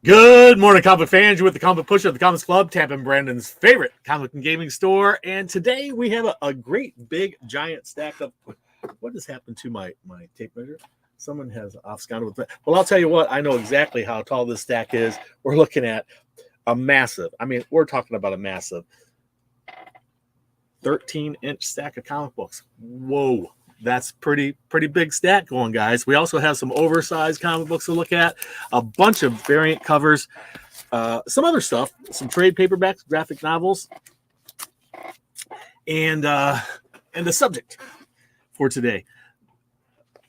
Good morning, comic fans. You're with the Comic Pusher at the Comics Club, tapping Brandon's favorite comic and gaming store. And today we have a great, big, giant stack of... What has happened to my tape measure? Someone has off-scanned with that. Well, I'll tell you what. I know exactly how tall this stack is. We're looking at a massive... we're talking about a massive 13-inch stack of comic books. Whoa. That's pretty big stack going, guys. We also have some oversized comic books to look at, a bunch of variant covers, some other stuff, some trade paperbacks, graphic novels, and the subject for today.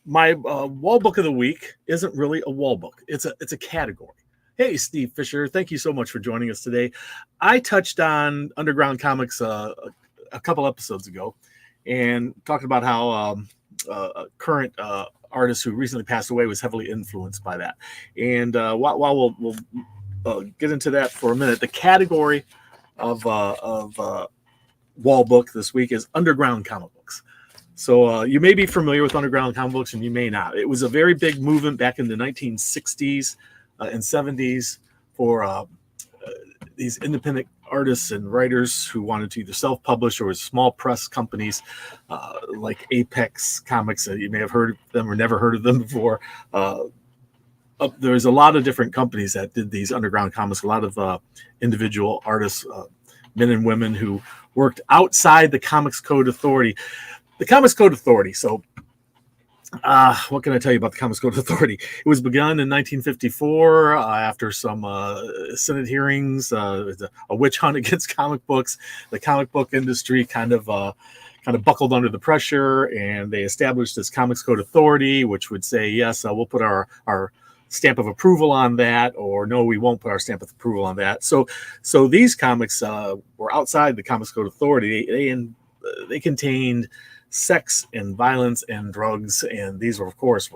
My wall book of the week isn't really a wall book. It's a category. Hey, Steve Fisher, thank you so much for joining us today. I touched on Underground Comics a couple episodes ago, and talking about how a current artist who recently passed away was heavily influenced by that. And while we'll get into that for a minute, the category of wall book this week is underground comic books. So you may be familiar with underground comic books, and you may not. It was a very big movement back in the 1960s and 70s for these independent artists and writers who wanted to either self-publish or small press companies like Apex Comics. You may have heard of them or never heard of them before. There's a lot of different companies that did these underground comics, a lot of individual artists, men and women who worked outside the Comics Code Authority. The Comics Code Authority, so what can I tell you about the Comics Code Authority? It was begun in 1954 after some Senate hearings, a witch hunt against comic books. The comic book industry kind of buckled under the pressure, and they established this Comics Code Authority, which would say, yes, we'll put our stamp of approval on that, or no, we won't put our stamp of approval on that. So these comics were outside the Comics Code Authority. They contained sex and violence and drugs, and these were, of course,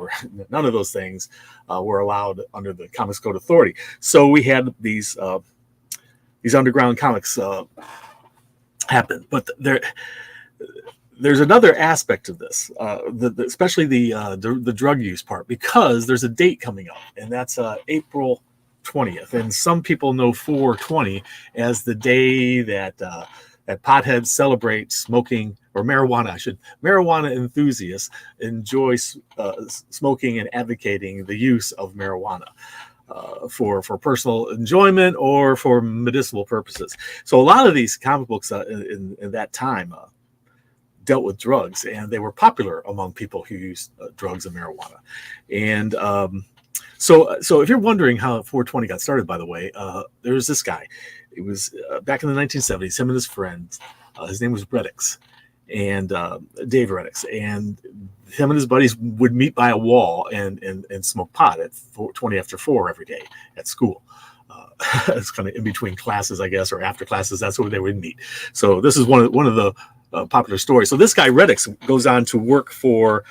none of those things were allowed under the Comics Code Authority. So we had these underground comics happen. But there's another aspect of this, especially the drug use part, because there's a date coming up, and that's April 20th. And some people know 420 as the day that potheads celebrate smoking, or marijuana enthusiasts enjoy smoking and advocating the use of marijuana for personal enjoyment or for medicinal purposes. So a lot of these comic books in that time dealt with drugs, and they were popular among people who used drugs and marijuana. And so if you're wondering how 420 got started, by the way, there's this guy. It was back in the 1970s, him and his friends. His name was Reddix, and Dave Reddix. And him and his buddies would meet by a wall and smoke pot at 20 after 4 every day at school. It's kind of in between classes, I guess, or after classes. That's where they would meet. So this is one of the popular stories. So this guy Reddix goes on to work for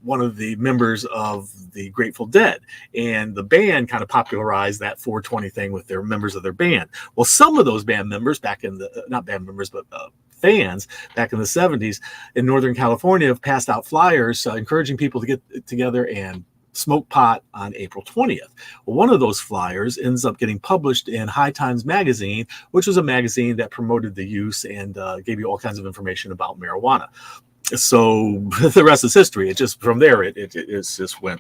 one of the members of the Grateful Dead, and the band kind of popularized that 420 thing with their members of their band. Well, some of those band members back in the not band members but fans back in the 70s in Northern California have passed out flyers encouraging people to get together and smoke pot on April 20th. Well, one of those flyers ends up getting published in High Times magazine, which was a magazine that promoted the use and gave you all kinds of information about marijuana. So the rest is history. It just from there it just went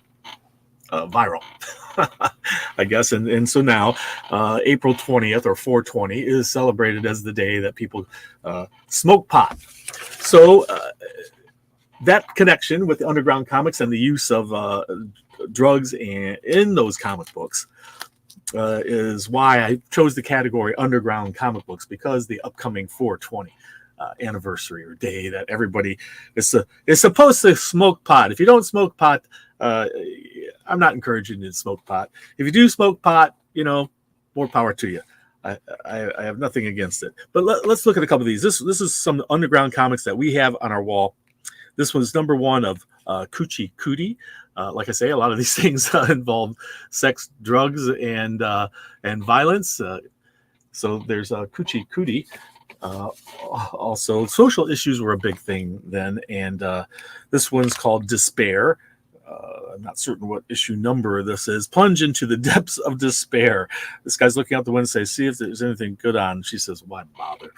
viral, I guess. And so now April 20th or 420 is celebrated as the day that people smoke pot. So that connection with the underground comics and the use of drugs in those comic books is why I chose the category underground comic books, because the upcoming 420 anniversary or day that everybody is supposed to smoke pot. If you don't smoke pot, I'm not encouraging you to smoke pot. If you do smoke pot, more power to you. I have nothing against it. But let's look at a couple of these. This is some underground comics that we have on our wall. This one's number 1 of Coochie Cootie. Like I say, a lot of these things involve sex, drugs, and violence. So there's Coochie Cootie. Also, social issues were a big thing then, and this one's called Despair. I'm not certain what issue number this is. Plunge into the depths of despair. This guy's looking out the window and says, see if there's anything good on. She says, why bother?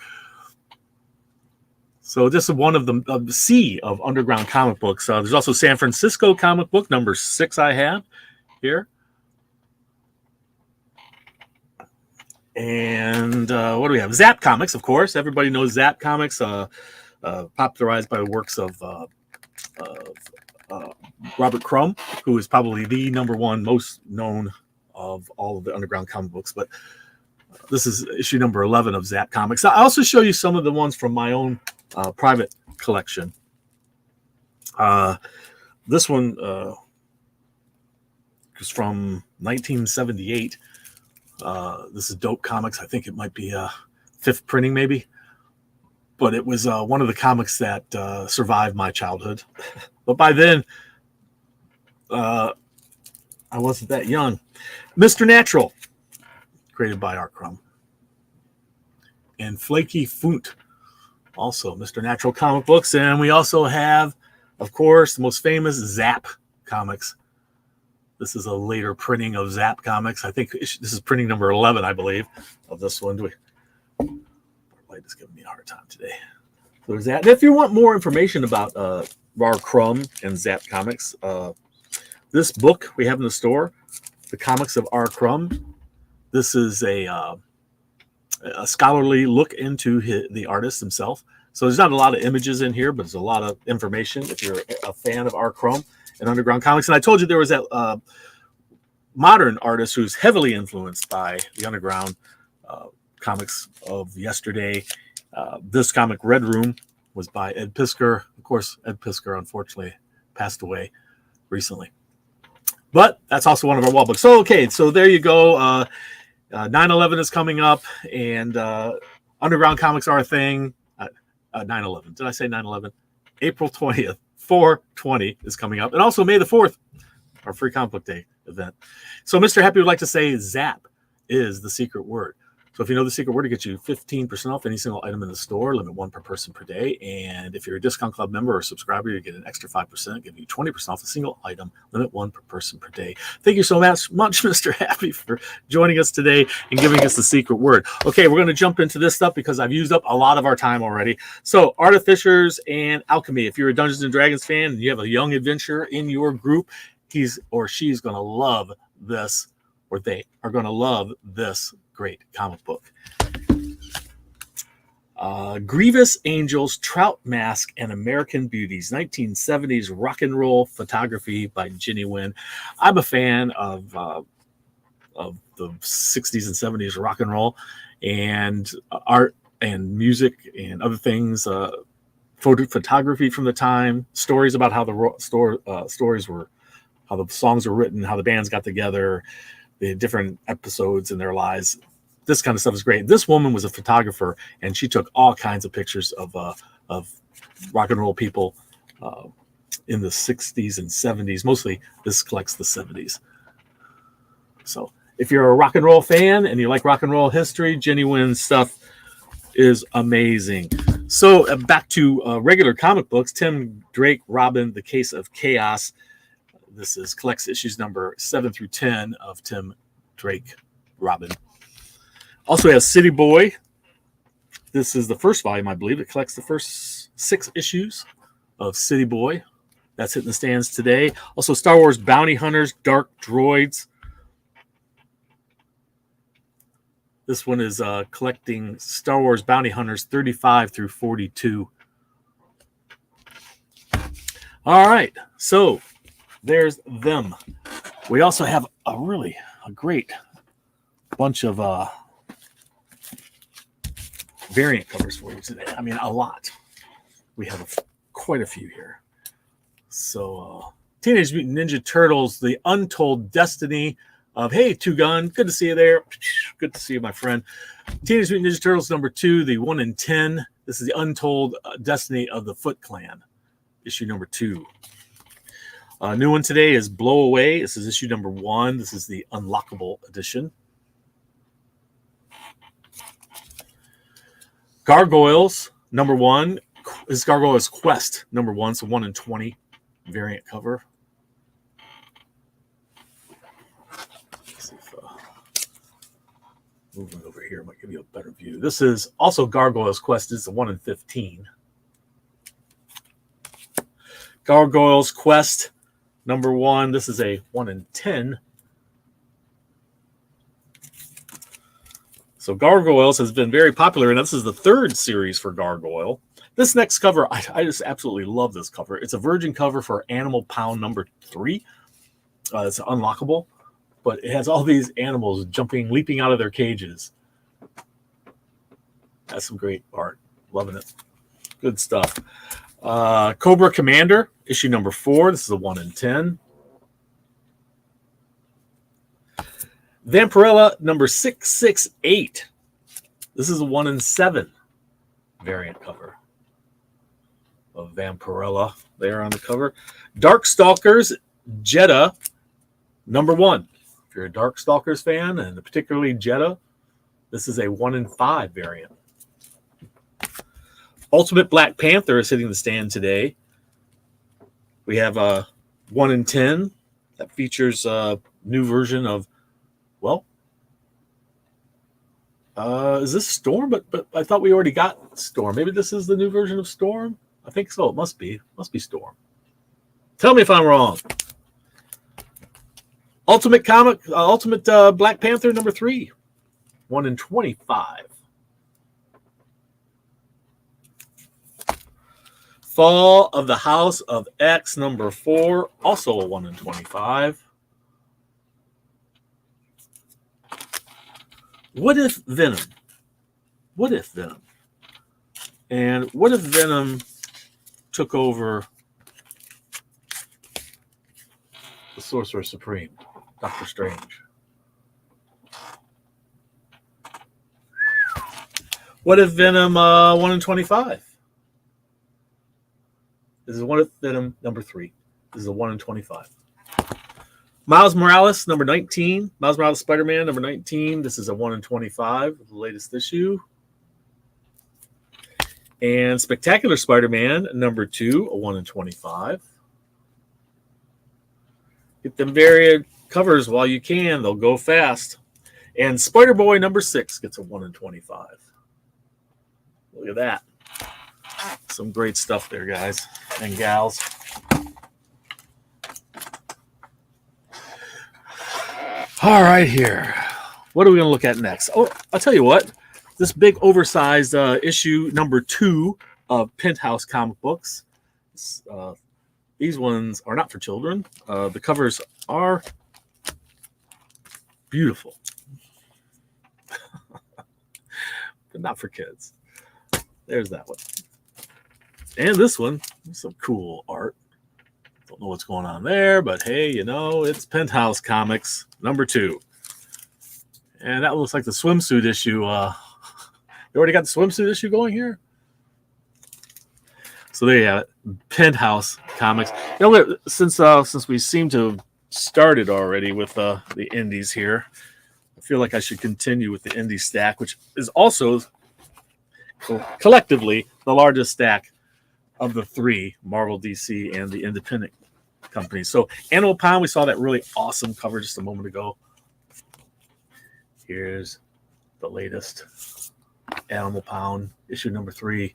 So this is one of the sea of underground comic books. There's also San Francisco comic book number 6 I have here. And what do we have? Zap Comics, of course. Everybody knows Zap Comics, popularized by the works of Robert Crumb, who is probably the #1 most known of all of the underground comic books. But this is issue number 11 of Zap Comics. I'll also show you some of the ones from my own private collection. This one is from 1978. This is Dope Comics. I think it might be 5th printing, maybe. But it was one of the comics that survived my childhood. But by then, I wasn't that young. Mr. Natural, created by Art Crumb. And Flaky Foont, also Mr. Natural comic books. And we also have, of course, the most famous Zap Comics. This is a later printing of Zap Comics. I think this is printing number 11, I believe, of this one. Light is giving me a hard time today. So there's that. And if you want more information about R. Crumb and Zap Comics, this book we have in the store, The Comics of R. Crumb. This is a scholarly look into the artist himself. So there's not a lot of images in here, but there's a lot of information if you're a fan of R. Crumb and underground comics. And I told you there was that modern artist who's heavily influenced by the underground comics of yesterday. This comic, Red Room, was by Ed Piskor. Of course, Ed Piskor, unfortunately, passed away recently. But that's also one of our wall books. So, okay, so there you go. 9/11 is coming up, and underground comics are a thing. 9/11. Did I say 9/11? April 20th, 4/20 is coming up. And also May the 4th, our Free Comic Book Day event. So Mr. Happy would like to say ZAP is the secret word. So if you know the secret word, to get you 15% off any single item in the store, limit 1 per person per day. And if you're a Discount Club member or subscriber, you get an extra 5%, give you 20% off a single item, limit 1 per person per day. Thank you so much, Mr. Happy, for joining us today and giving us the secret word. Okay, we're going to jump into this stuff because I've used up a lot of our time already. So Artificers and Alchemy. If you're a Dungeons & Dragons fan and you have a young adventurer in your group, he's or she's going to love this, or they are going to love this great comic book. Grievous Angels, Trout Mask, and American Beauties, 1970s rock and roll photography by Ginny Wynn. I'm a fan of the 60s and 70s rock and roll and art and music and other things, photography from the time, stories about how the stories were, how the songs were written, how the bands got together, the different episodes in their lives. This kind of stuff is great. This woman was a photographer, and she took all kinds of pictures of rock and roll people in the 60s and 70s. Mostly, this collects the 70s. So if you're a rock and roll fan and you like rock and roll history, Ginny Wynn's stuff is amazing. So back to regular comic books. Tim Drake, Robin, The Case of Chaos. This is collects issues number 7 through 10 of Tim Drake, Robin. Also has City Boy. This is the first volume, I believe. It collects the first 6 issues of City Boy. That's hitting the stands today. Also Star Wars Bounty Hunters, Dark Droids. This one is collecting Star Wars Bounty Hunters 35 through 42. All right, so there's them. We also have a great bunch of variant covers for you today. I mean, a lot. We have quite a few here. So, Teenage Mutant Ninja Turtles, The Untold Destiny of, hey, Two Gun, good to see you there. Good to see you, my friend. Teenage Mutant Ninja Turtles number 2, the 1 in 10. This is The Untold Destiny of the Foot Clan, issue number 2. New one today is Blow Away. This is issue number 1. This is the unlockable edition. Gargoyles, number 1. This is Gargoyles Quest, number 1. So 1 in 20 variant cover. see if moving over here might give you a better view. This is also Gargoyle's Quest. Is a 1 in 15. Gargoyle's Quest number 1. This is a 1 in 10. So Gargoyles has been very popular, and this is the 3rd series for Gargoyle. This next cover, I just absolutely love this cover. It's a virgin cover for Animal Pound number 3. It's unlockable, but it has all these animals leaping out of their cages. That's some great art. Loving it. Good stuff. Cobra Commander, issue number 4. This is a 1 in 10. Vampirella number 668. This is a 1 in 7 variant cover of Vampirella there on the cover. Darkstalkers Jeddah number 1. If you're a Darkstalkers fan, and particularly Jeddah, this is a 1 in 5 variant. Ultimate Black Panther is hitting the stand today. We have a 1 in 10 that features a new version of, well, is this Storm? But I thought we already got Storm. Maybe this is the new version of Storm? I think so. It must be. Must be Storm. Tell me if I'm wrong. Ultimate Black Panther number 3. 1 in 25. Fall of the House of X number 4. Also a 1 in 25. What if Venom? What if Venom? And what if Venom took over the Sorcerer Supreme, Doctor Strange? What if Venom 1 in 25? This is What if Venom number 3. This is a 1 in 25. Miles Morales, number 19. Miles Morales Spider-Man, number 19. This is a 1 in 25, the latest issue. And Spectacular Spider-Man, number 2, a 1 in 25. Get them varied covers while you can. They'll go fast. And Spider-Boy, number 6, gets a 1 in 25. Look at that. Some great stuff there, guys and gals. All right, here. What are we going to look at next? Oh, I'll tell you what. This big oversized issue number 2 of Penthouse comic books. These ones are not for children. The covers are beautiful, but not for kids. There's that one. And this one, some cool art. Don't know what's going on there, but hey, you know, it's Penthouse Comics number 2. And that looks like the swimsuit issue. You already got the swimsuit issue going here? So there you have it. Penthouse Comics. You know, since we seem to have started already with the indies here, I feel like I should continue with the indie stack, which is also collectively the largest stack of the 3, Marvel, DC, and the independent companies. So Animal Pound, we saw that really awesome cover just a moment ago. Here's the latest Animal Pound, issue number 3.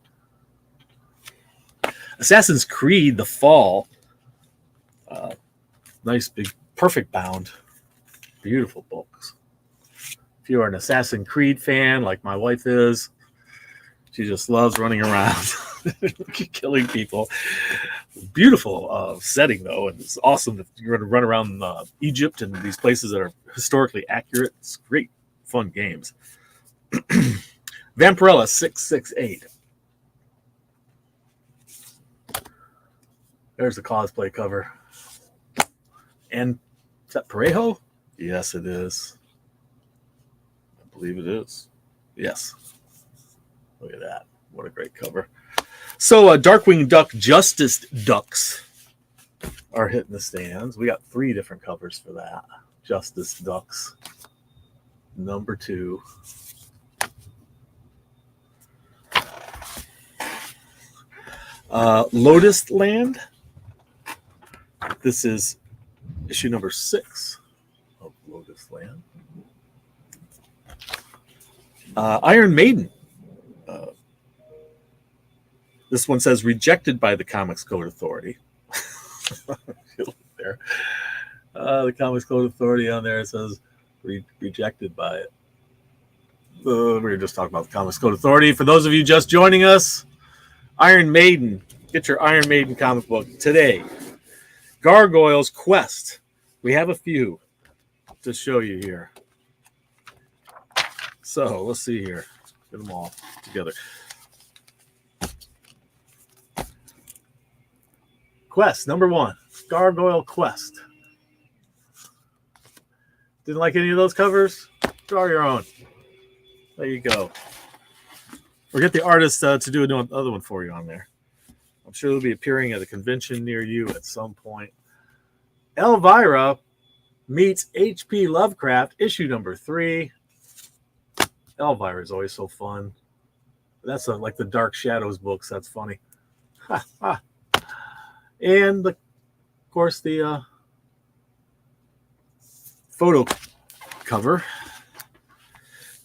Assassin's Creed, The Fall. Nice, big, perfect bound. Beautiful books. If you are an Assassin's Creed fan, like my wife is, she just loves running around, killing people. Beautiful setting, though, and it's awesome that you're going to run around Egypt and these places that are historically accurate. It's great, fun games. Vampirella 668. There's the cosplay cover. And is that Parejo? Yes, it is. I believe it is. Yes. Look at that. What a great cover. So Darkwing Duck Justice Ducks are hitting the stands. We got 3 different covers for that. Justice Ducks. Number 2. Lotus Land. This is issue number 6 of Lotus this land. Iron Maiden. This one says rejected by the Comics Code Authority. There. The Comics Code Authority on there says rejected by it. We were just talking about the Comics Code Authority. For those of you just joining us, Iron Maiden. Get your Iron Maiden comic book today. Gargoyles Quest. We have a few to show you here. So let's see here. Get them all together. Quest, number 1. Gargoyle Quest. Didn't like any of those covers? Draw your own. There you go. Or get the artist to do another one for you on there. I'm sure they'll be appearing at a convention near you at some point. Elvira meets H.P. Lovecraft, issue number 3. Elvira is always so fun. That's like the Dark Shadows books. That's funny. And, of course, the photo cover.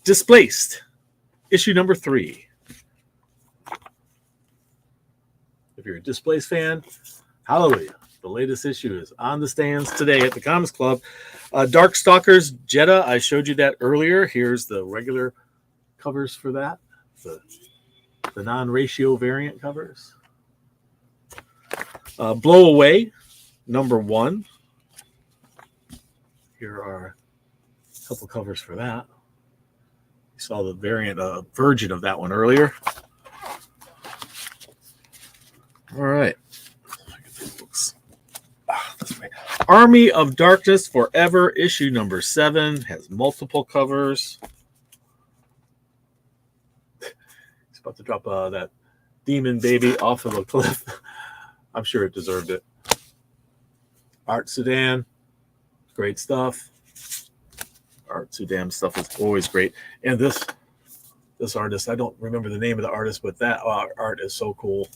Displaced, issue number 3. If you're a Displaced fan, hallelujah. The latest issue is on the stands today at the Comics Club. Darkstalkers Jeddah, I showed you that earlier. Here's the regular covers for that. The non-ratio variant covers. Blow Away, number 1. Here are a couple covers for that. You saw the variant version of that one earlier. All right. This way. Army of Darkness Forever, issue number 7, has multiple covers. He's about to drop that demon baby off of a cliff. I'm sure it deserved it. Art Sudan, great stuff. Art Sudan stuff is always great. And this artist, I don't remember the name of the artist, but that art is so cool.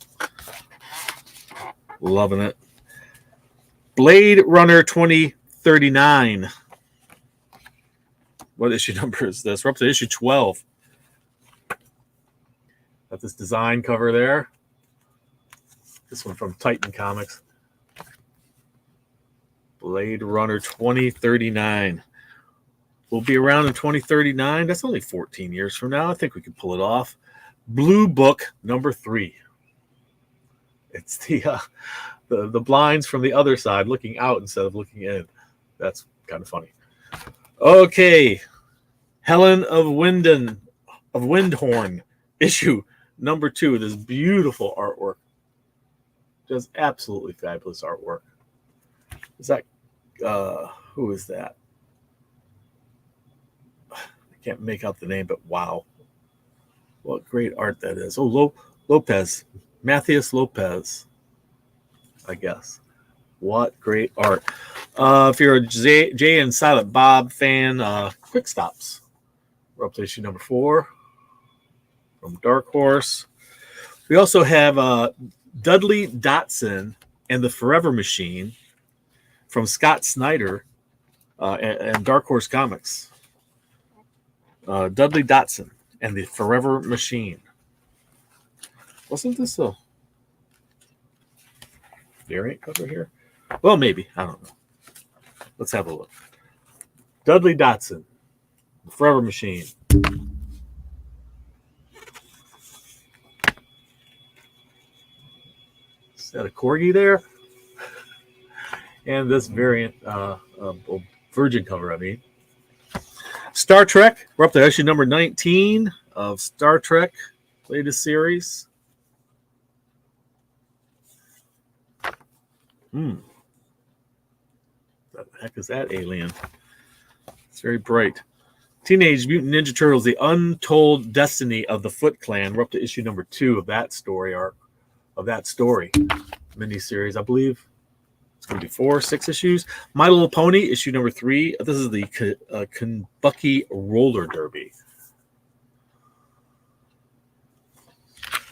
Loving it. Blade Runner 2039. What issue number is this? We're up to issue 12. Got this design cover there. This one from Titan Comics. Blade Runner 2039. We'll be around in 2039. That's only 14 years from now. I think we can pull it off. Blue Book number 3. It's the blinds from the other side looking out instead of looking in. That's kind of funny. Okay. Helen of Windhorn, issue number 2. This beautiful artwork. Just absolutely fabulous artwork. Is that who is that? I can't make out the name, but wow. What great art that is. Oh, Lopez. Matthias Lopez, I guess. What great art. If you're a Jay and Silent Bob fan, Quick Stops. We're up to issue number 4 from Dark Horse. We also have Dudley Dotson and the Forever Machine from Scott Snyder and Dark Horse Comics. Dudley Dotson and the Forever Machine. Wasn't this a variant cover here? Well, maybe. I don't know. Let's have a look. Dudley Dotson, the Forever Machine. Is that a corgi there? And this variant, Virgin cover, I mean. Star Trek. We're up to issue number 19 of Star Trek, latest series. What the heck is that alien? It's very bright. Teenage Mutant Ninja Turtles, The Untold Destiny of the Foot Clan. We're up to issue number 2 of that story arc, of that story miniseries. I believe it's going to be 4 or 6 issues. My Little Pony, issue number 3. This is the Kentucky Roller Derby.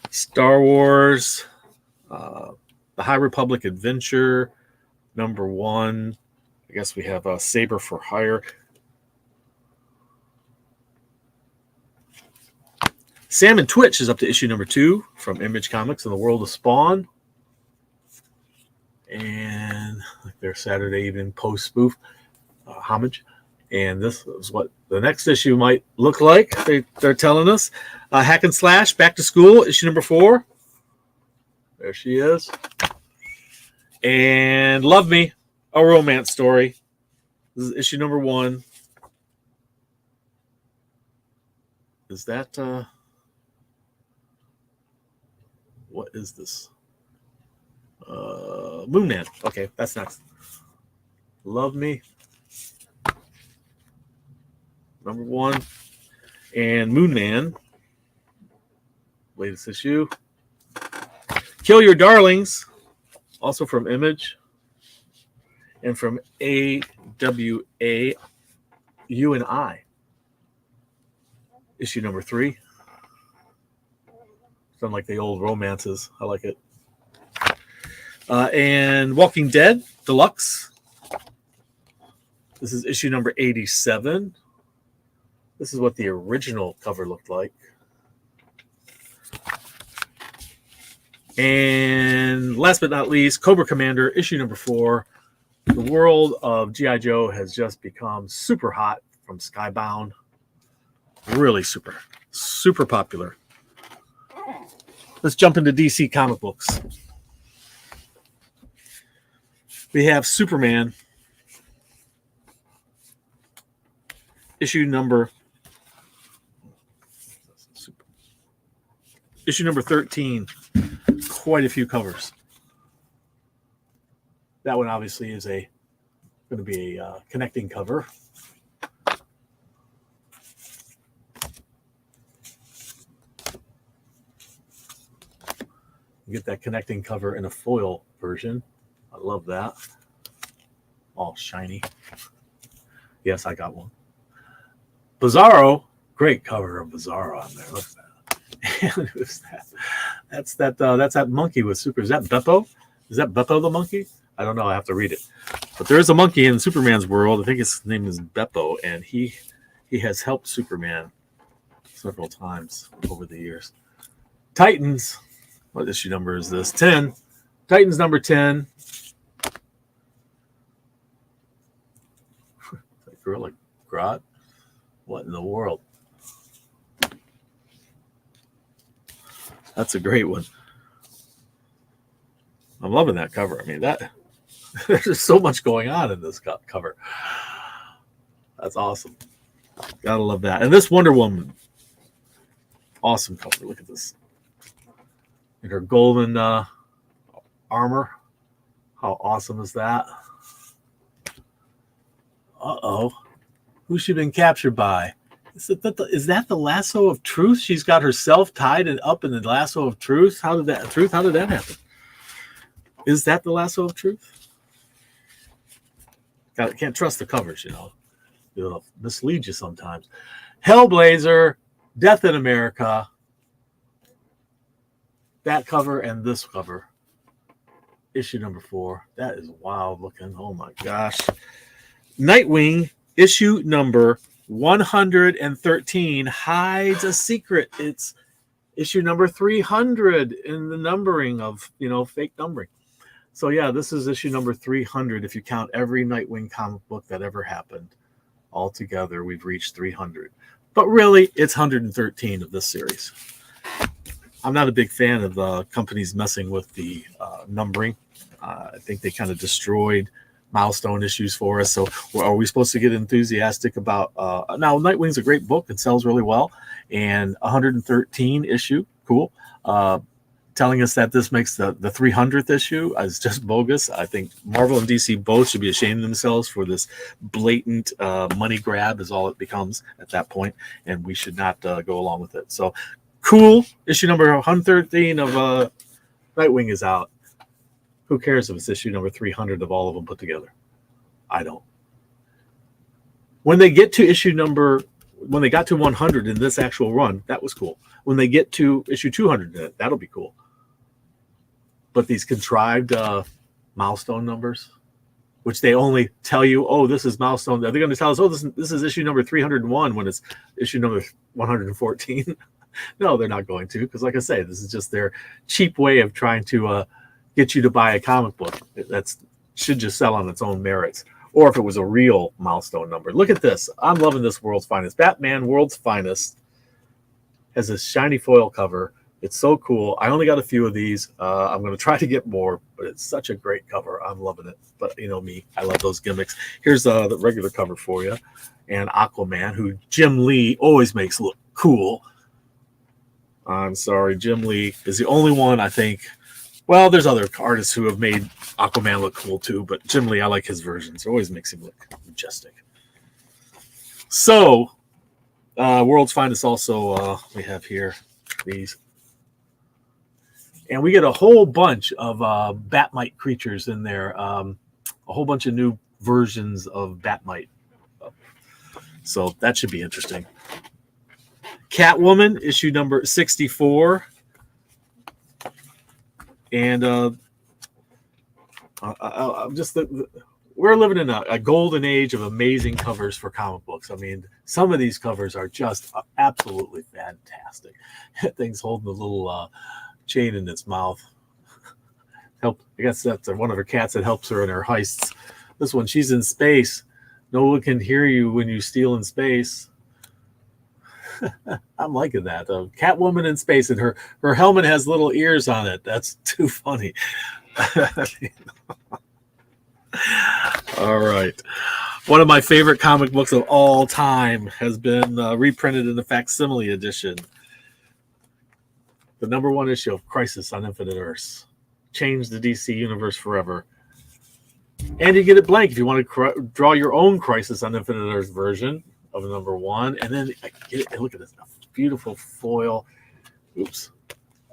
Star Wars, The High Republic Adventure, number 1. I guess we have Saber for Hire. Sam and Twitch is up to issue number 2 from Image Comics in the world of Spawn. And their Saturday evening post spoof homage. And this is what the next issue might look like. They're telling us. Hack and Slash, Back to School, issue number 4. There she is. And Love Me, a romance story. This is issue number 1. Is that what is this? Moon Man. Okay, that's next. Love Me. Number 1. And Moon Man. Latest issue. Kill Your Darlings. Also from Image. And from AWA, You and I. Issue number 3. Sound like the old romances. I like it. And Walking Dead Deluxe. This is issue number 87. This is what the original cover looked like. And last but not least, Cobra Commander, issue number 4. The world of G.I. Joe has just become super hot from Skybound. Really super, super popular. Let's jump into DC comic books. We have Superman, issue number 13. Quite a few covers. That one obviously is going to be a connecting cover. You get that connecting cover in a foil version. I love that. All shiny. Yes, I got one. Bizarro. Great cover of Bizarro on there. Look at that. And who's that? That's that monkey with super. Is that Beppo? Is that Beppo the monkey? I don't know. I have to read it. But there is a monkey in Superman's world. I think his name is Beppo, and he has helped Superman several times over the years. Titans. What issue number is this? 10. Titans number 10. Gorilla Grodd? What in the world? That's a great one. I'm loving that cover. I mean, there's just so much going on in this cover. That's awesome. Gotta love that. And this Wonder Woman, awesome cover. Look at this. In her golden armor. How awesome is that? Uh-oh. Who's she been captured by? Is that the lasso of truth? She's got herself tied and up in the lasso of truth. How did that happen? Is that the lasso of truth? Can't trust the covers, It'll mislead you sometimes. Hellblazer, Death in America. That cover and this cover. Issue number 4. That is wild looking. Oh my gosh. Nightwing, issue number 113 hides a secret. It's issue number 300 in the numbering of, fake numbering. So yeah, this is issue number 300. If you count every Nightwing comic book that ever happened, altogether we've reached 300. But really, it's 113 of this series. I'm not a big fan of companies messing with the numbering. I think they kind of destroyed milestone issues for us. So are we supposed to get enthusiastic about now Nightwing's a great book and sells really well, and 113 issue, cool. Telling us that this makes the 300th issue is just bogus. I think Marvel and DC both should be ashamed of themselves for this blatant money grab is all it becomes at that point, and we should not go along with it. So cool. Issue number 113 of Nightwing is out. Who cares if it's issue number 300 of all of them put together? I don't. When they got to 100 in this actual run, that was cool. When they get to issue 200, that'll be cool. But these contrived milestone numbers, which they only tell you, oh, this is milestone. They're going to tell us, oh, this is issue number 301 when it's issue number 114. No, they're not going to, because like I say, this is just their cheap way of trying to get you to buy a comic book. That's should just sell on its own merits. Or if it was a real milestone number. Look at this. I'm loving this World's Finest. Batman World's Finest has this shiny foil cover. It's so cool. I only got a few of these. I'm going to try to get more, but it's such a great cover. I'm loving it. But you know me, I love those gimmicks. Here's the regular cover for you. And Aquaman, who Jim Lee always makes look cool. I'm sorry, Jim Lee is the only one I think. Well, there's other artists who have made Aquaman look cool too, but Jim Lee, I like his versions. It always makes him look majestic. So, World's Finest also, we have here these. And we get a whole bunch of Batmite creatures in there. A whole bunch of new versions of Batmite. So that should be interesting. Catwoman, issue number 64. And I'm just we're living in a golden age of amazing covers for comic books. I mean, some of these covers are just absolutely fantastic. That thing's holding a little chain in its mouth. I guess that's one of her cats that helps her in her heists. This one, she's in space. No one can hear you when you steal in space. I'm liking that. Catwoman in space, and her helmet has little ears on it. That's too funny. All right. One of my favorite comic books of all time has been reprinted in the facsimile edition. The #1 issue of Crisis on Infinite Earths. Changed the DC universe forever. And you get it blank if you want to draw your own Crisis on Infinite Earths version of #1. And then look at this beautiful foil. Oops.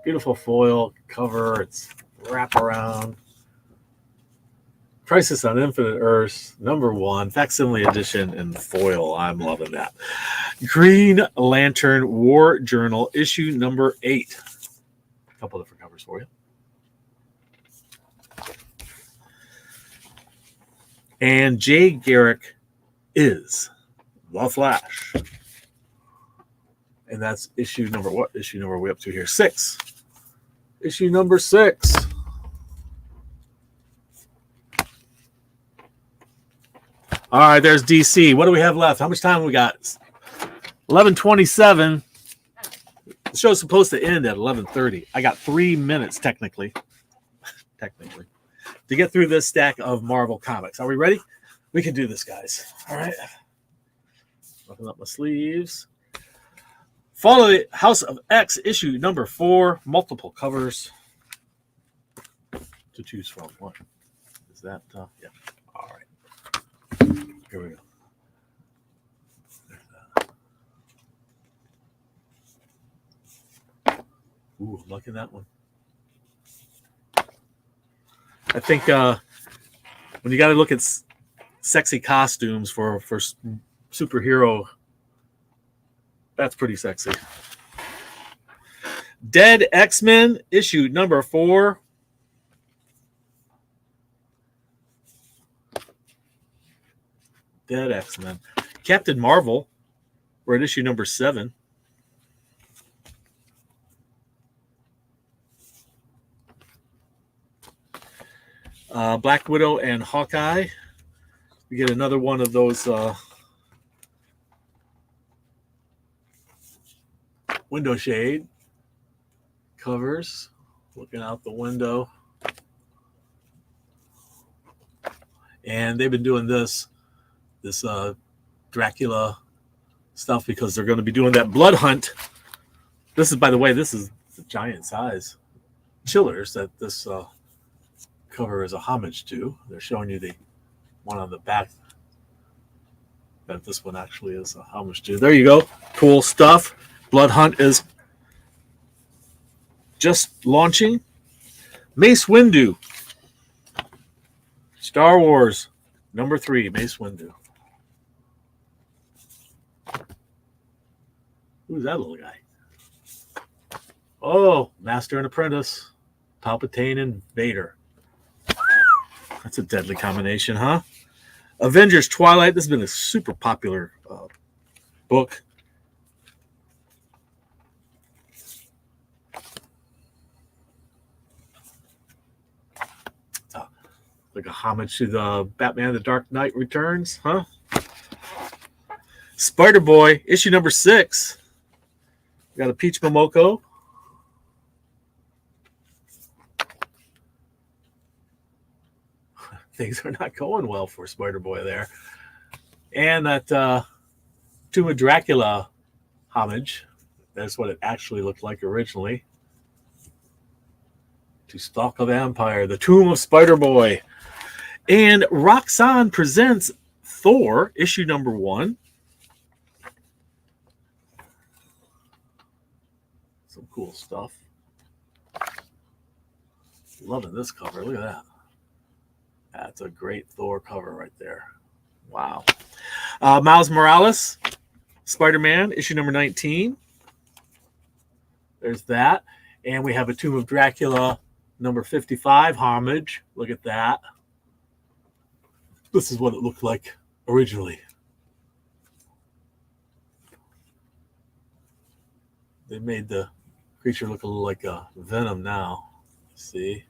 Beautiful foil cover. It's wraparound. Crisis on Infinite Earths, #1, facsimile edition in foil. I'm loving that. Green Lantern War Journal, issue number 8. A couple different covers for you. And Jay Garrick is The Flash. And that's issue number, what issue number are we up to here? 6. Issue number 6. All right, there's DC. What do we have left? How much time we got? 11:27. The show's supposed to end at 11:30. I got 3 minutes, technically, to get through this stack of Marvel comics. Are we ready? We can do this, guys. All right. Open up my sleeves. Fall of the House of X, issue number 4. Multiple covers to choose from. What is that? Yeah. All right. Here we go. Ooh, I'm liking that one. I think when you got to look at sexy costumes for superhero, that's pretty sexy. Dead X-Men, issue number 4. Dead X-Men. Captain Marvel, we're at issue number 7. Black Widow and Hawkeye. We get another one of those window shade covers. Looking out the window. And they've been doing this Dracula stuff because they're going to be doing that blood hunt. This is, by the way, this is the giant size chillers that this cover is a homage to. They're showing you the one on the back that this one actually is a homage to. There you go. Cool stuff. Blood Hunt is just launching. Mace Windu. Star Wars #3, Mace Windu. Who's that little guy? Oh, Master and Apprentice. Palpatine and Vader. That's a deadly combination, huh? Avengers Twilight. This has been a super popular book. Like a homage to the Batman The Dark Knight Returns, huh? Spider-Boy, issue number 6. We got a Peach Momoko. Things are not going well for Spider-Boy there. And that Tomb of Dracula homage. That's what it actually looked like originally. To Stalk of Empire, the Tomb of Spider-Boy. And Roxanne presents Thor, issue number 1. Some cool stuff. Loving this cover. Look at that. That's a great Thor cover right there. Wow. Miles Morales, Spider-Man, issue number 19. There's that. And we have a Tomb of Dracula number 55 homage. Look at that. This is what it looked like originally. They made the creature look a little like a Venom now. See?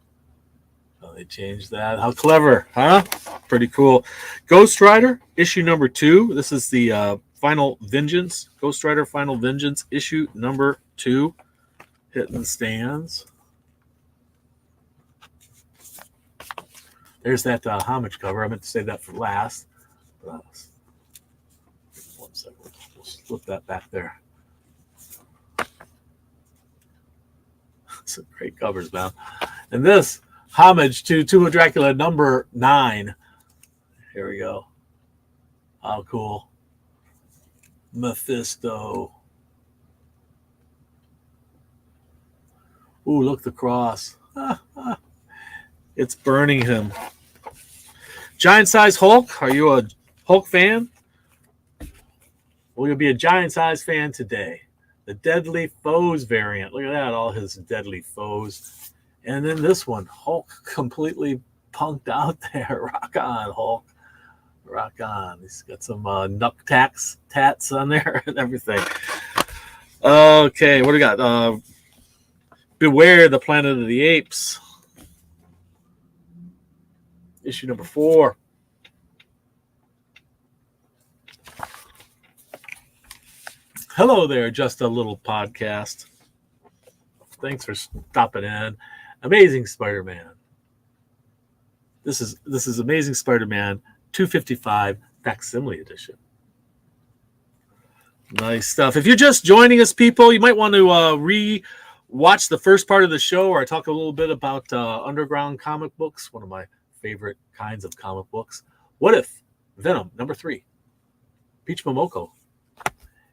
Oh, they changed that. How clever, huh? Pretty cool. Ghost Rider, issue number 2. This is the Final Vengeance. Ghost Rider Final Vengeance, issue number 2. Hitting the stands. There's that homage cover. I meant to save that for last. 1 second. We'll slip that back there. Some great covers, man. And this homage to Tomb of Dracula number 9. Here we go. How cool. Mephisto. Ooh, look, the cross. It's burning him. Giant size Hulk. Are you a Hulk fan? Well, you'll be a giant size fan today. The Deadly Foes variant. Look at that, all his deadly foes. And then this one, Hulk completely punked out there. Rock on, Hulk. Rock on. He's got some knuck tats on there and everything. Okay, what do we got? Beware the Planet of the Apes. Issue number 4. Hello there, just a little podcast. Thanks for stopping in. Amazing Spider-Man. This is Amazing Spider-Man 255 facsimile edition. Nice stuff. If you're just joining us, people, you might want to re-watch the first part of the show where I talk a little bit about underground comic books, one of my favorite kinds of comic books. What If? Venom, number 3. Peach Momoko.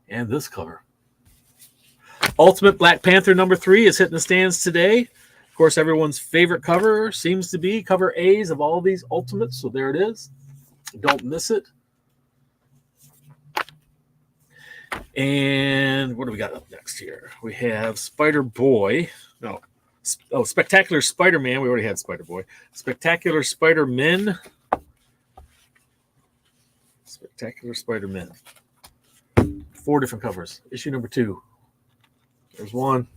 And this cover. Ultimate Black Panther number 3 is hitting the stands today. Of course, everyone's favorite cover seems to be cover A's of all of these Ultimates. So there it is. Don't miss it. And what do we got up next here? We have Spider-Boy. No. Oh, Spectacular Spider-Man. We already had Spider-Boy. Spectacular Spider-Men. Spectacular Spider-Men. 4 different covers. Issue number 2. There's one.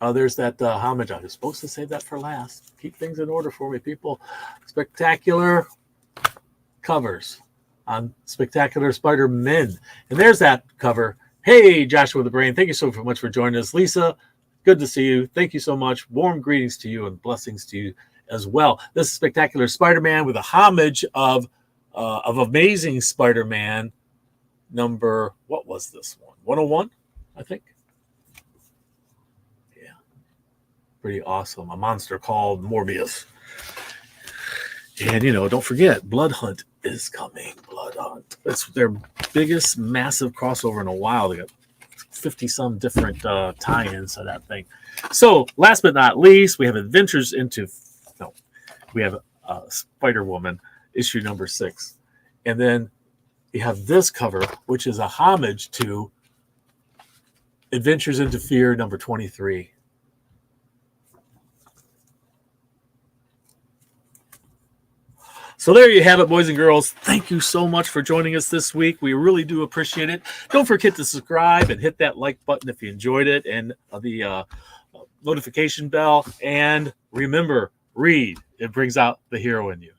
Oh, there's that homage. I was supposed to save that for last. Keep things in order for me, people. Spectacular covers on Spectacular Spider-Men. And there's that cover. Hey, Joshua the Brain, thank you so much for joining us. Lisa, good to see you. Thank you so much. Warm greetings to you and blessings to you as well. This is Spectacular Spider-Man with a homage of Amazing Spider-Man number, what was this one? 101, I think. Yeah. Pretty awesome. A monster called Morbius. And, don't forget, Blood Hunt is coming. Blood Hunt. It's their biggest, massive crossover in a while. They got 50-some different tie-ins to that thing. So, last but not least, we have we have Spider-Woman, issue number 6. And then you have this cover, which is a homage to Adventures into Fear number 23. So there you have it, boys and girls. Thank you so much for joining us this week. We really do appreciate it. Don't forget to subscribe and hit that like button if you enjoyed it, and the notification bell. And remember, read It brings out the hero in you.